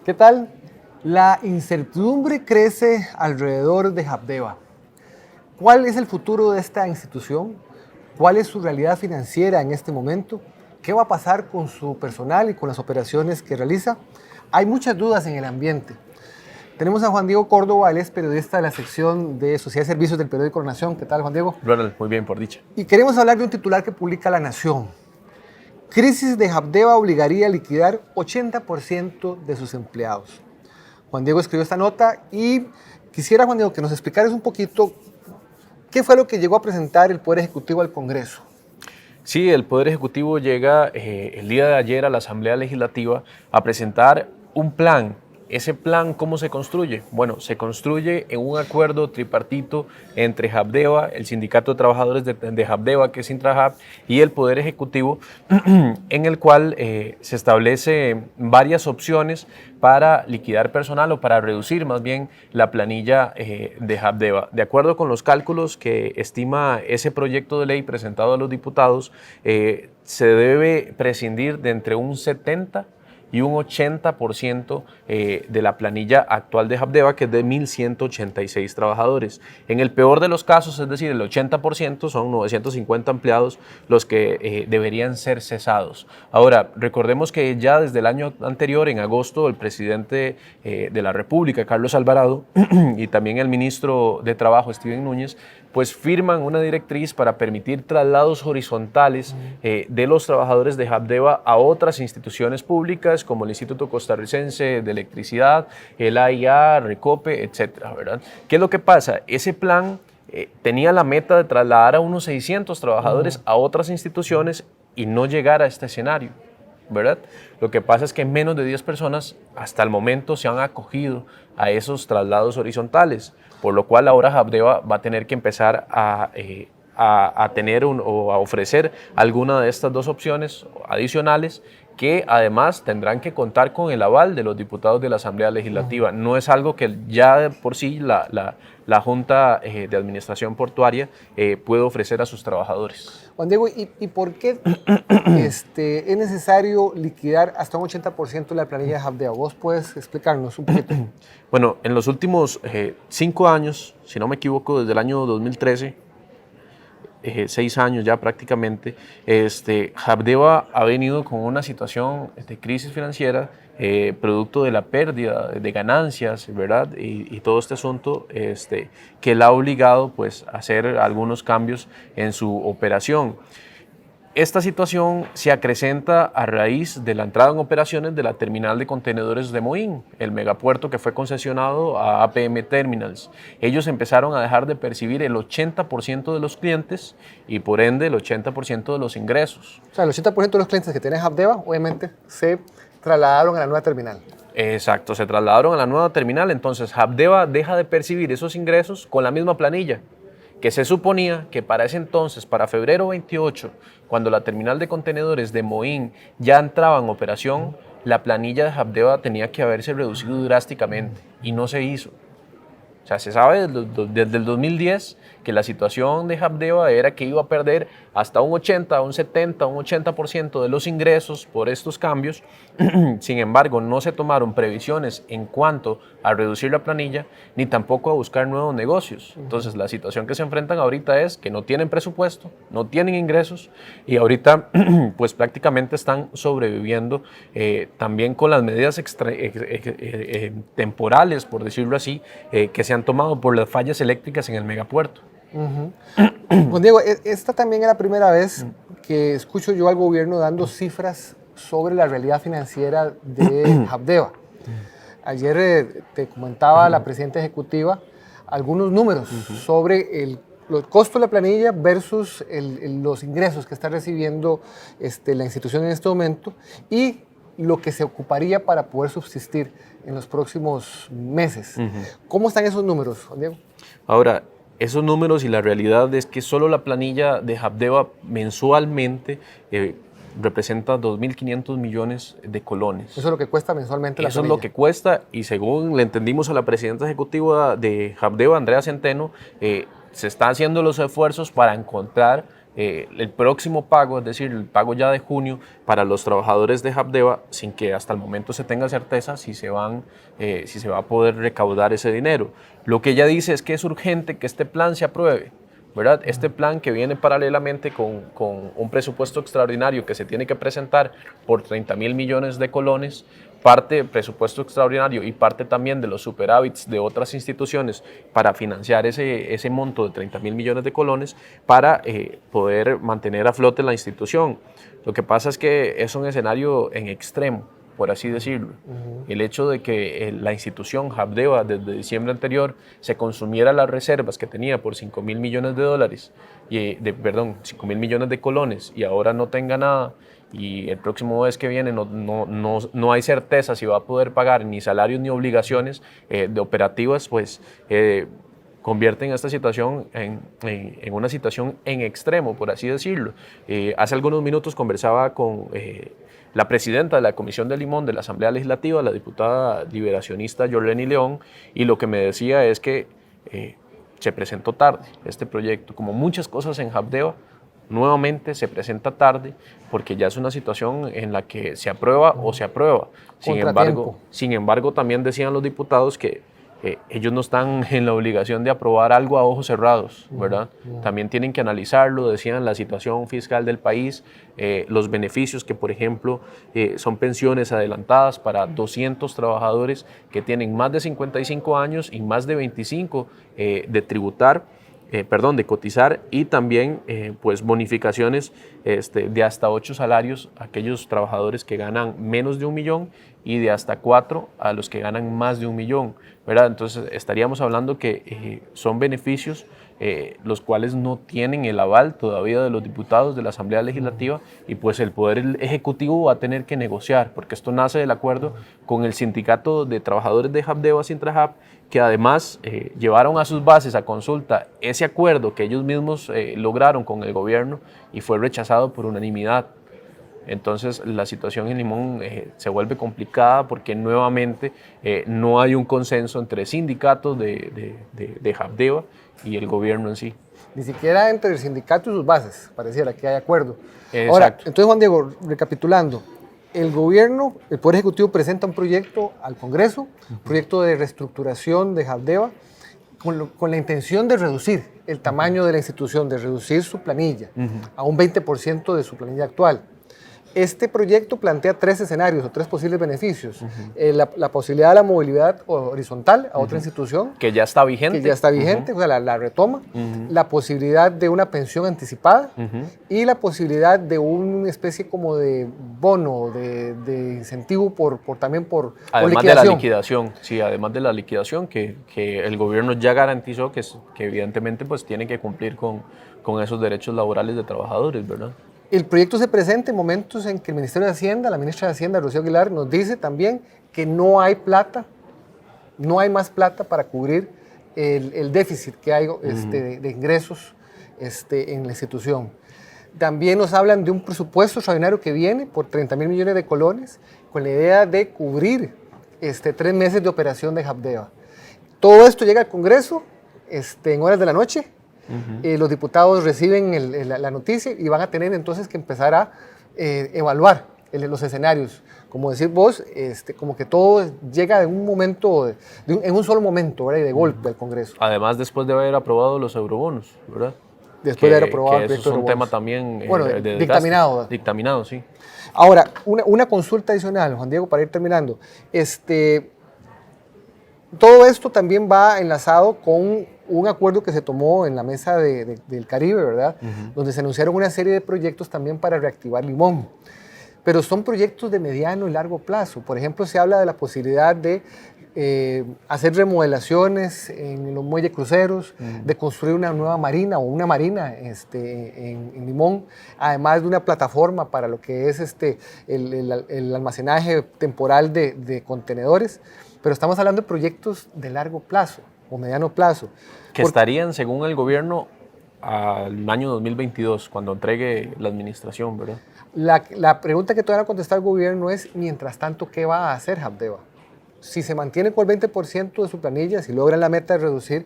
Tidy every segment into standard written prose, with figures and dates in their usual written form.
¿Qué tal? La incertidumbre crece alrededor de Habdeba. ¿Cuál es el futuro de esta institución? ¿Cuál es su realidad financiera en este momento? ¿Qué va a pasar con su personal y con las operaciones que realiza? Hay muchas dudas en el ambiente. Tenemos a Juan Diego Córdoba, él es periodista de la sección de Sociedad y Servicios del periódico La Nación. ¿Qué tal, Juan Diego? Ronald, muy bien, por dicha. Y queremos hablar de un titular que publica La Nación. Crisis de Habdeba obligaría a liquidar 80% de sus empleados. Juan Diego escribió esta nota y quisiera, Juan Diego, que nos explicaras un poquito qué fue lo que llegó a presentar el Poder Ejecutivo al Congreso. Sí, el Poder Ejecutivo llega el día de ayer a la Asamblea Legislativa a presentar un plan. ¿Ese plan cómo se construye? Bueno, se construye en un acuerdo tripartito entre Habdeba, el Sindicato de Trabajadores de Habdeba, que es Intrahab, y el Poder Ejecutivo, en el cual se establece varias opciones para liquidar personal o para reducir más bien la planilla de Habdeba. De acuerdo con los cálculos que estima ese proyecto de ley presentado a los diputados, se debe prescindir de entre un 70% y un 80% de la planilla actual de Habdeba, que es de 1.186 trabajadores. En el peor de los casos, es decir, el 80%, son 950 empleados los que deberían ser cesados. Ahora, recordemos que ya desde el año anterior, en agosto, el presidente de la República, Carlos Alvarado, y también el ministro de Trabajo, Steven Núñez, pues firman una directriz para permitir traslados horizontales de los trabajadores de Habdeba a otras instituciones públicas como el Instituto Costarricense de Electricidad, el AIA, Recope, etcétera, ¿verdad? ¿Qué es lo que pasa? Ese plan tenía la meta de trasladar a unos 600 trabajadores a otras instituciones y no llegar a este escenario, ¿verdad? Lo que pasa es que menos de 10 personas hasta el momento se han acogido a esos traslados horizontales, por lo cual ahora Habdeba va a tener que empezar a tener o a ofrecer alguna de estas dos opciones adicionales, que además tendrán que contar con el aval de los diputados de la Asamblea Legislativa. No es algo que ya de por sí la Junta de Administración Portuaria puede ofrecer a sus trabajadores. Juan Diego, ¿y por qué es necesario liquidar hasta un 80% de la planilla de Habdeba? ¿Vos puedes explicarnos un poquito? Bueno, en los últimos 5 años, si no me equivoco, desde el año 2013, 6 años ya prácticamente, Habdeba ha venido con una situación de crisis financiera, producto de la pérdida de ganancias, ¿verdad? Y todo este asunto que la ha obligado pues, a hacer algunos cambios en su operación. Esta situación se acrecenta a raíz de la entrada en operaciones de la terminal de contenedores de Moín, el megapuerto que fue concesionado a APM Terminals. Ellos empezaron a dejar de percibir el 80% de los clientes y por ende el 80% de los ingresos. O sea, el 80% de los clientes que tiene Habdeba, obviamente, se trasladaron a la nueva terminal. Exacto, se trasladaron a la nueva terminal, entonces Habdeba deja de percibir esos ingresos con la misma planilla, que se suponía que para ese entonces, para febrero 28, cuando la terminal de contenedores de Moín ya entraba en operación, la planilla de Habdeba tenía que haberse reducido drásticamente y no se hizo. O sea, se sabe desde el 2010 que la situación de Habdeba era que iba a perder hasta un 80, un 70, un 80% de los ingresos por estos cambios. Sin embargo, no se tomaron previsiones en cuanto a reducir la planilla, ni tampoco a buscar nuevos negocios. Entonces, la situación que se enfrentan ahorita es que no tienen presupuesto, no tienen ingresos y ahorita pues prácticamente están sobreviviendo también con las medidas temporales, por decirlo así, que se han tomado por las fallas eléctricas en el megapuerto. Juan Diego, esta también es la primera vez que escucho yo al gobierno dando cifras sobre la realidad financiera de Habdeba. Ayer te comentaba la presidenta ejecutiva algunos números sobre el costo de la planilla versus los ingresos que está recibiendo la institución en este momento y lo que se ocuparía para poder subsistir en los próximos meses. ¿Cómo están esos números, Juan Diego? Ahora, esos números y la realidad es que solo la planilla de Habdeba mensualmente representa 2.500 millones de colones. Eso es lo que cuesta mensualmente la planilla. Eso es lo que cuesta y según le entendimos a la presidenta ejecutiva de Habdeba, Andrea Centeno, se están haciendo los esfuerzos para encontrar el próximo pago, es decir, el pago ya de junio para los trabajadores de Habdeba, sin que hasta el momento se tenga certeza si se va a poder recaudar ese dinero. Lo que ella dice es que es urgente que este plan se apruebe, ¿verdad? Este plan que viene paralelamente con un presupuesto extraordinario que se tiene que presentar por 30.000 millones de colones, parte presupuesto extraordinario y parte también de los superávits de otras instituciones para financiar ese monto de 30.000 millones de colones para poder mantener a flote la institución. Lo que pasa es que es un escenario en extremo, por así decirlo. El hecho de que la institución Habdeba desde diciembre anterior se consumiera las reservas que tenía por 5.000 millones de dólares, 5.000 millones de colones, y ahora no tenga nada, y el próximo mes que viene no hay certeza si va a poder pagar ni salarios ni obligaciones de operativas, pues convierten esta situación en una situación en extremo, por así decirlo. Hace algunos minutos conversaba con la presidenta de la Comisión de Limón de la Asamblea Legislativa, la diputada liberacionista Yorleni León, y lo que me decía es que se presentó tarde este proyecto. Como muchas cosas en Habdeba, nuevamente se presenta tarde porque ya es una situación en la que se aprueba o se aprueba. Sin embargo, también decían los diputados que ellos no están en la obligación de aprobar algo a ojos cerrados, ¿verdad? También tienen que analizarlo, decían la situación fiscal del país, los beneficios que, por ejemplo, son pensiones adelantadas para 200 trabajadores que tienen más de 55 años y más de 25 de cotizar, y también pues bonificaciones de hasta 8 salarios a aquellos trabajadores que ganan menos de 1 millón y de hasta 4 a los que ganan más de 1 millón, ¿verdad? Entonces estaríamos hablando que son beneficios los cuales no tienen el aval todavía de los diputados de la Asamblea Legislativa, y pues el Poder Ejecutivo va a tener que negociar, porque esto nace del acuerdo con el Sindicato de Trabajadores de Habdeba, Sintrahab, que además llevaron a sus bases a consulta ese acuerdo que ellos mismos lograron con el gobierno y fue rechazado por unanimidad. Entonces la situación en Limón se vuelve complicada porque nuevamente no hay un consenso entre sindicatos de Habdeba y el gobierno en sí. Ni siquiera entre el sindicato y sus bases pareciera que hay acuerdo. Exacto. Ahora, entonces, Juan Diego, recapitulando, el gobierno, el Poder Ejecutivo presenta un proyecto al Congreso, un proyecto de reestructuración de Habdeba, con la intención de reducir el tamaño de la institución, de reducir su planilla a un 20% de su planilla actual. Este proyecto plantea 3 escenarios o 3 posibles beneficios. La posibilidad de la movilidad horizontal a otra institución. Que ya está vigente. O sea, la retoma. La posibilidad de una pensión anticipada y la posibilidad de una especie como de bono, de incentivo también por además liquidación. De la liquidación, sí, además de la liquidación que el gobierno ya garantizó que evidentemente pues tiene que cumplir con esos derechos laborales de trabajadores, ¿verdad? El proyecto se presenta en momentos en que el Ministerio de Hacienda, la ministra de Hacienda, Rocío Aguilar, nos dice también que no hay plata, no hay más plata para cubrir el déficit que hay de ingresos en la institución. También nos hablan de un presupuesto extraordinario que viene por 30.000 millones de colones con la idea de cubrir 3 meses de operación de Habdeba. Todo esto llega al Congreso en horas de la noche. Los diputados reciben la noticia y van a tener entonces que empezar a evaluar los escenarios. Como decís vos, como que todo llega en un momento, en un solo momento, ¿verdad? Y de golpe al Congreso. Además, después de haber aprobado los eurobonos, ¿verdad? Después de haber aprobado el proyecto de eurobonos. Eso es un tema también bueno, dictaminado. Dictaminado, sí. Ahora, una consulta adicional, Juan Diego, para ir terminando. Todo esto también va enlazado con un acuerdo que se tomó en la mesa del Caribe, ¿verdad? Donde se anunciaron una serie de proyectos también para reactivar Limón. Pero son proyectos de mediano y largo plazo. Por ejemplo, se habla de la posibilidad de hacer remodelaciones en los muelles cruceros, de construir una nueva marina o una marina en Limón, además de una plataforma para lo que es el almacenaje temporal de contenedores. Pero estamos hablando de proyectos de largo plazo o mediano plazo. Que estarían, según el gobierno, al año 2022, cuando entregue la administración, ¿verdad? La pregunta que todavía no contesta el gobierno es, mientras tanto, ¿qué va a hacer Habdeba? Si se mantiene con el 20% de su planilla, si logran la meta de reducir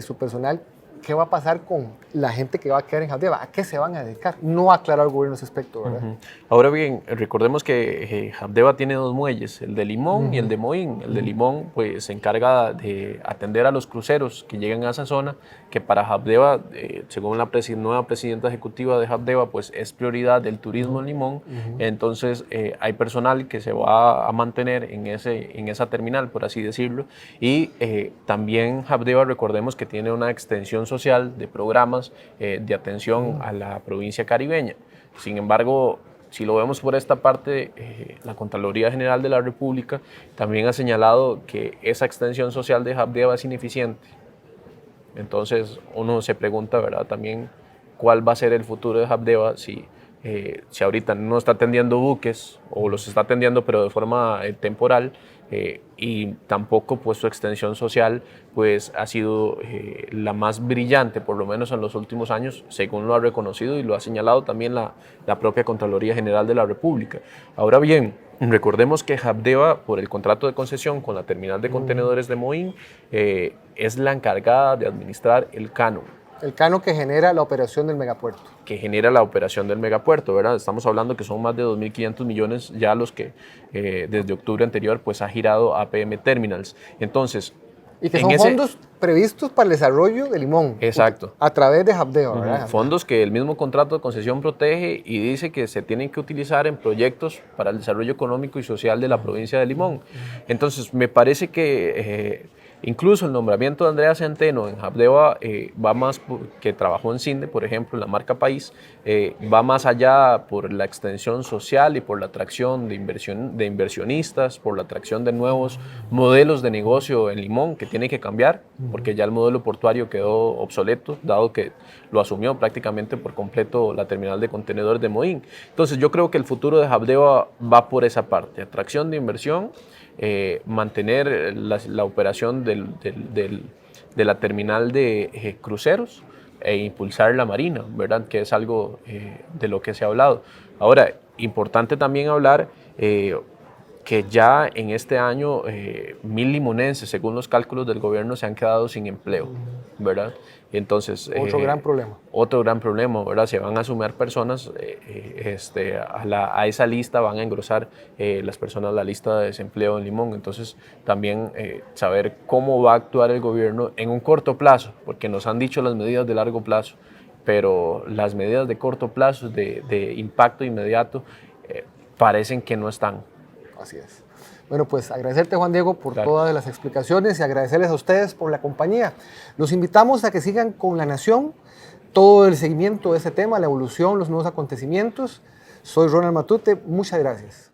su personal, qué va a pasar con la gente que va a quedar en Habdeba, a qué se van a dedicar. No ha aclarado el gobierno ese aspecto, ¿verdad? Ahora bien, recordemos que Habdeba tiene dos muelles, el de Limón y el de Moín. El de Limón pues, se encarga de atender a los cruceros que llegan a esa zona, que para Habdeba, según la nueva presidenta ejecutiva de Habdeba, pues es prioridad del turismo en Limón. Entonces hay personal que se va a mantener en esa terminal, por así decirlo. Y también Habdeba, recordemos que tiene una extensión social de programas de atención a la provincia caribeña. Sin embargo, si lo vemos por esta parte, la Contraloría General de la República también ha señalado que esa extensión social de Habdeba es ineficiente. Entonces uno se pregunta, ¿verdad?, también cuál va a ser el futuro de Habdeba si ahorita no está atendiendo buques o los está atendiendo pero de forma temporal, y tampoco pues su extensión social pues ha sido la más brillante, por lo menos en los últimos años, según lo ha reconocido y lo ha señalado también la propia Contraloría General de la República. Ahora bien, recordemos que Habdeba, por el contrato de concesión con la terminal de contenedores de Moín, es la encargada de administrar el canon. El canon que genera la operación del megapuerto. Que genera la operación del megapuerto, ¿verdad? Estamos hablando que son más de 2.500 millones ya los que desde octubre anterior pues ha girado APM Terminals. Entonces, y que son fondos previstos para el desarrollo de Limón. Exacto. A través de Habdeba, ¿verdad? Fondos que el mismo contrato de concesión protege y dice que se tienen que utilizar en proyectos para el desarrollo económico y social de la provincia de Limón. Entonces, me parece que incluso el nombramiento de Andrea Centeno en Habdeba va más, que trabajó en CINDE, por ejemplo, en la marca País, va más allá por la extensión social y por la atracción de inversionistas, por la atracción de nuevos modelos de negocio en Limón que tiene que cambiar, porque ya el modelo portuario quedó obsoleto, dado que lo asumió prácticamente por completo la terminal de contenedores de Moín. Entonces yo creo que el futuro de Habdeba va por esa parte, atracción de inversión, mantener la operación de la terminal de cruceros e impulsar la marina, ¿verdad? Que es algo de lo que se ha hablado. Ahora, importante también hablar que ya en este año 1.000 limonenses, según los cálculos del gobierno, se han quedado sin empleo, ¿verdad? Entonces, otro gran problema. Otro gran problema, ¿verdad? Se van a sumar personas a esa lista, van a engrosar las personas la lista de desempleo en Limón. Entonces, también saber cómo va a actuar el gobierno en un corto plazo, porque nos han dicho las medidas de largo plazo, pero las medidas de corto plazo, de impacto inmediato, parecen que no están. Así es. Bueno, pues agradecerte, Juan Diego, por todas las explicaciones y agradecerles a ustedes por la compañía. Los invitamos a que sigan con La Nación, todo el seguimiento de ese tema, la evolución, los nuevos acontecimientos. Soy Ronald Matute, muchas gracias.